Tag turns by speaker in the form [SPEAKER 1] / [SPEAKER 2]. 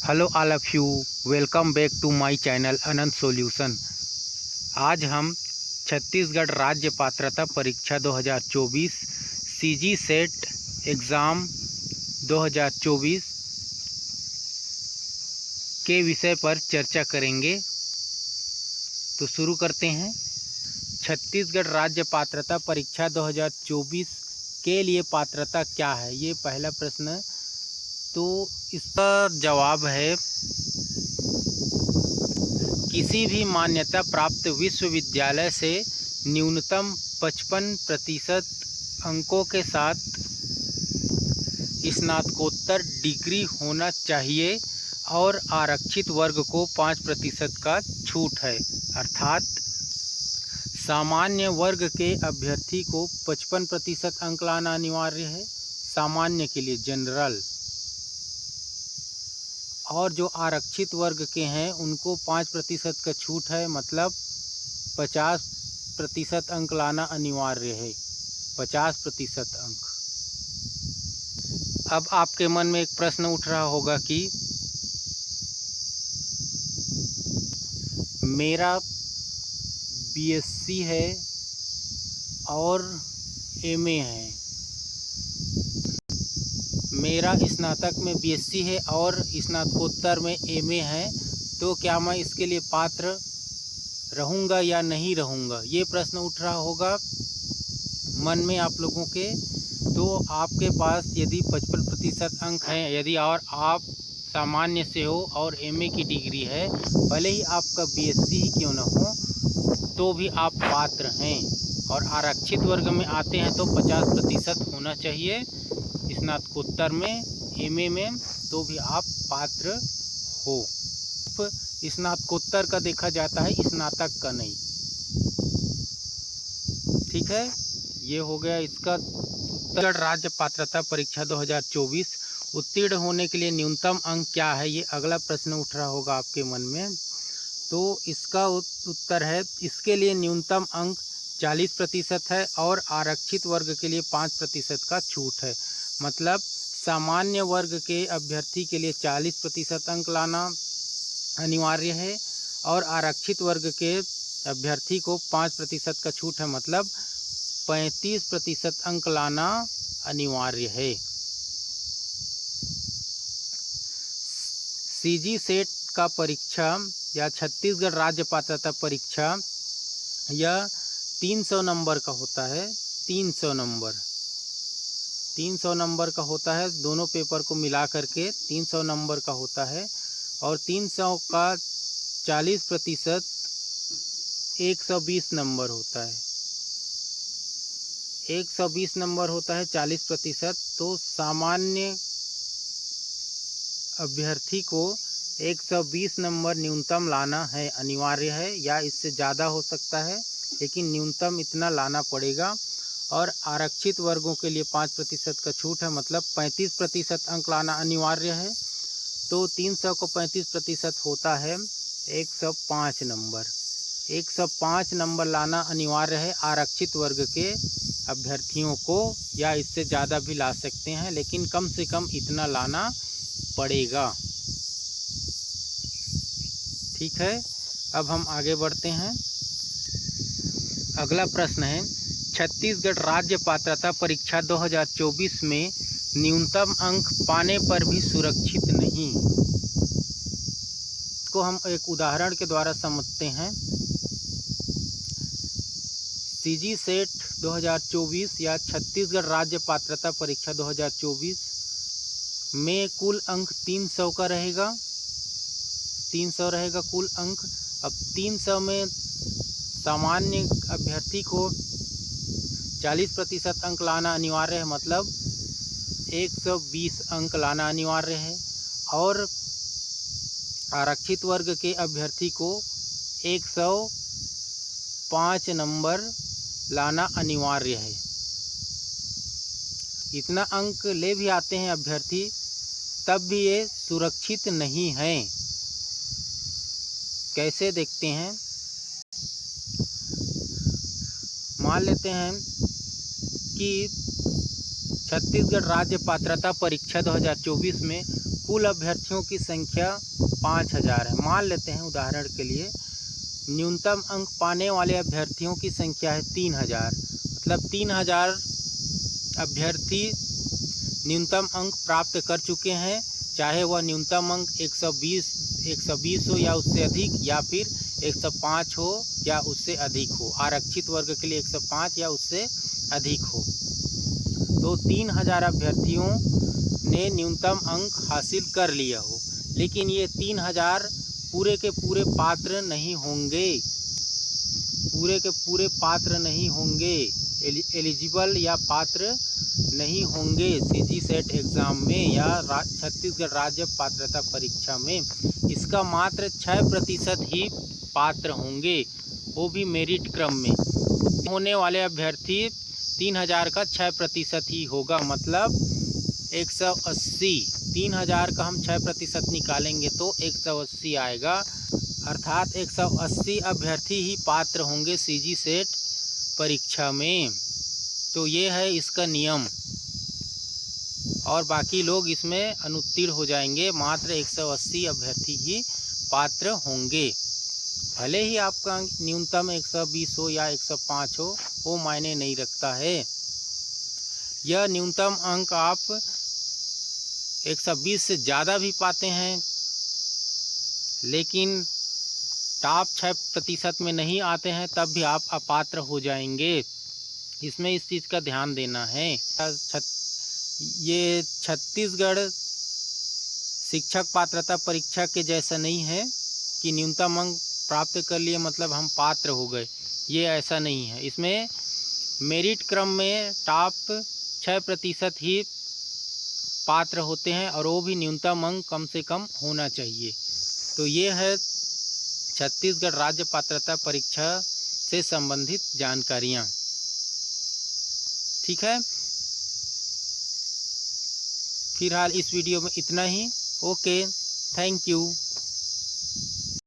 [SPEAKER 1] Hello all of you, welcome back to my channel Anant solution. आज हम छत्तीसगढ़ राज्य पात्रता परीक्षा 2024 सीजी सेट एग्ज़ाम 2024 के विषय पर चर्चा करेंगे। तो शुरू करते हैं। छत्तीसगढ़ राज्य पात्रता परीक्षा 2024 के लिए पात्रता क्या है, ये पहला प्रश्न। तो इसका जवाब है किसी भी मान्यता प्राप्त विश्वविद्यालय से न्यूनतम 55% अंकों के साथ स्नातकोत्तर डिग्री होना चाहिए और आरक्षित वर्ग को 5% का छूट है। अर्थात सामान्य वर्ग के अभ्यर्थी को 55% अंक लाना अनिवार्य है, सामान्य के लिए जनरल, और जो आरक्षित वर्ग के हैं उनको 5% का छूट है, मतलब 50% अंक लाना अनिवार्य है। 50% अंक। अब आपके मन में एक प्रश्न उठ रहा होगा कि मेरा बीएससी है और एमए है, मेरा स्नातक में बीएससी है और स्नातकोत्तर में एमए है, तो क्या मैं इसके लिए पात्र रहूँगा या नहीं रहूँगा, ये प्रश्न उठ रहा होगा मन में आप लोगों के। तो आपके पास यदि 55% अंक हैं, यदि और आप सामान्य से हो और एमए की डिग्री है, भले ही आपका बीएससी ही क्यों न हो, तो भी आप पात्र हैं। और आरक्षित वर्ग में आते हैं तो 50% होना चाहिए स्नातकोत्तर में, एमए में, तो भी आप पात्र हो। स्नातकोत्तर का देखा जाता है, स्नातक का नहीं। ठीक है, ये हो गया इसका। छत्तीसगढ़ राज्य पात्रता परीक्षा 2024 उत्तीर्ण होने के लिए न्यूनतम अंक क्या है, ये अगला प्रश्न उठ रहा होगा आपके मन में। तो इसका उत्तर है, इसके लिए न्यूनतम अंक 40% है और आरक्षित वर्ग के लिए 5% का छूट है। मतलब सामान्य वर्ग के अभ्यर्थी के लिए 40% अंक लाना अनिवार्य है और आरक्षित वर्ग के अभ्यर्थी को 5% का छूट है, मतलब 35% अंक लाना अनिवार्य है। सीजी सेट का परीक्षा या छत्तीसगढ़ राज्य पात्रता परीक्षा यह 300 नंबर का होता है। 300 नंबर का होता है, दोनों पेपर को मिला करके 300 नंबर का होता है। और 300 का 40% 120 नंबर होता है। 120 नंबर होता है 40%। तो सामान्य अभ्यर्थी को 120 नंबर न्यूनतम लाना है, अनिवार्य है, या इससे ज़्यादा हो सकता है, लेकिन न्यूनतम इतना लाना पड़ेगा। और आरक्षित वर्गों के लिए 5% का छूट है, मतलब 35% अंक लाना अनिवार्य है। तो 300 को 35% होता है 105 नंबर। 105 नंबर लाना अनिवार्य है आरक्षित वर्ग के अभ्यर्थियों को, या इससे ज़्यादा भी ला सकते हैं, लेकिन कम से कम इतना लाना पड़ेगा। ठीक है, अब हम आगे बढ़ते हैं। अगला प्रश्न है, छत्तीसगढ़ राज्य पात्रता परीक्षा 2024 में न्यूनतम अंक पाने पर भी सुरक्षित नहीं। इसको हम एक उदाहरण के द्वारा समझते हैं। सीजी सेट 2024 या छत्तीसगढ़ राज्य पात्रता परीक्षा 2024 में कुल अंक 300 का रहेगा। 300 रहेगा कुल अंक। अब 300 में सामान्य अभ्यर्थी को 40% अंक लाना अनिवार्य है, मतलब 120 अंक लाना अनिवार्य है। और आरक्षित वर्ग के अभ्यर्थी को 105 नंबर लाना अनिवार्य है। इतना अंक ले भी आते हैं अभ्यर्थी, तब भी ये सुरक्षित नहीं है। कैसे, देखते हैं। मान लेते हैं कि छत्तीसगढ़ राज्य पात्रता परीक्षा 2024 में कुल अभ्यर्थियों की संख्या 5000 है। मान लेते हैं उदाहरण के लिए न्यूनतम अंक पाने वाले अभ्यर्थियों की संख्या है 3000, मतलब 3000 अभ्यर्थी न्यूनतम अंक प्राप्त कर चुके हैं, चाहे वह न्यूनतम अंक 120 हो या उससे अधिक, या फिर 105 हो या उससे अधिक हो। आरक्षित वर्ग के लिए 105 या उससे अधिक हो। तो 3000 अभ्यर्थियों ने न्यूनतम अंक हासिल कर लिया हो, लेकिन ये 3000 पूरे के पूरे पात्र नहीं होंगे, पूरे के पूरे पात्र नहीं होंगे, एलिजिबल या पात्र नहीं होंगे सीजी सेट एग्ज़ाम में या छत्तीसगढ़ राज्य पात्रता परीक्षा में। इसका मात्र 6% ही पात्र होंगे, वो भी मेरिट क्रम में। होने वाले अभ्यर्थी 3000 का 6% ही होगा, मतलब 180। 3000 का हम 6% निकालेंगे तो 180 आएगा, अर्थात 180 अभ्यर्थी ही पात्र होंगे सीजी सेट परीक्षा में। तो ये है इसका नियम, और बाकी लोग इसमें अनुत्तीर्ण हो जाएंगे। मात्र 180 अभ्यर्थी ही पात्र होंगे। भले ही आपका न्यूनतम 120 हो या 105 हो, वो मायने नहीं रखता है। यह न्यूनतम अंक आप 120 से ज़्यादा भी पाते हैं, लेकिन टॉप 6% में नहीं आते हैं, तब भी आप अपात्र हो जाएंगे। इसमें इस चीज़ का ध्यान देना है। ये छत्तीसगढ़ शिक्षक पात्रता परीक्षा के जैसा नहीं है कि न्यूनतम अंक प्राप्त कर लिए मतलब हम पात्र हो गए, ये ऐसा नहीं है। इसमें मेरिट क्रम में टॉप 6% ही पात्र होते हैं, और वो भी न्यूनतम अंक कम से कम होना चाहिए। तो ये है छत्तीसगढ़ राज्य पात्रता परीक्षा से संबंधित जानकारियाँ। ठीक है, फिलहाल इस वीडियो में इतना ही। Okay, thank you.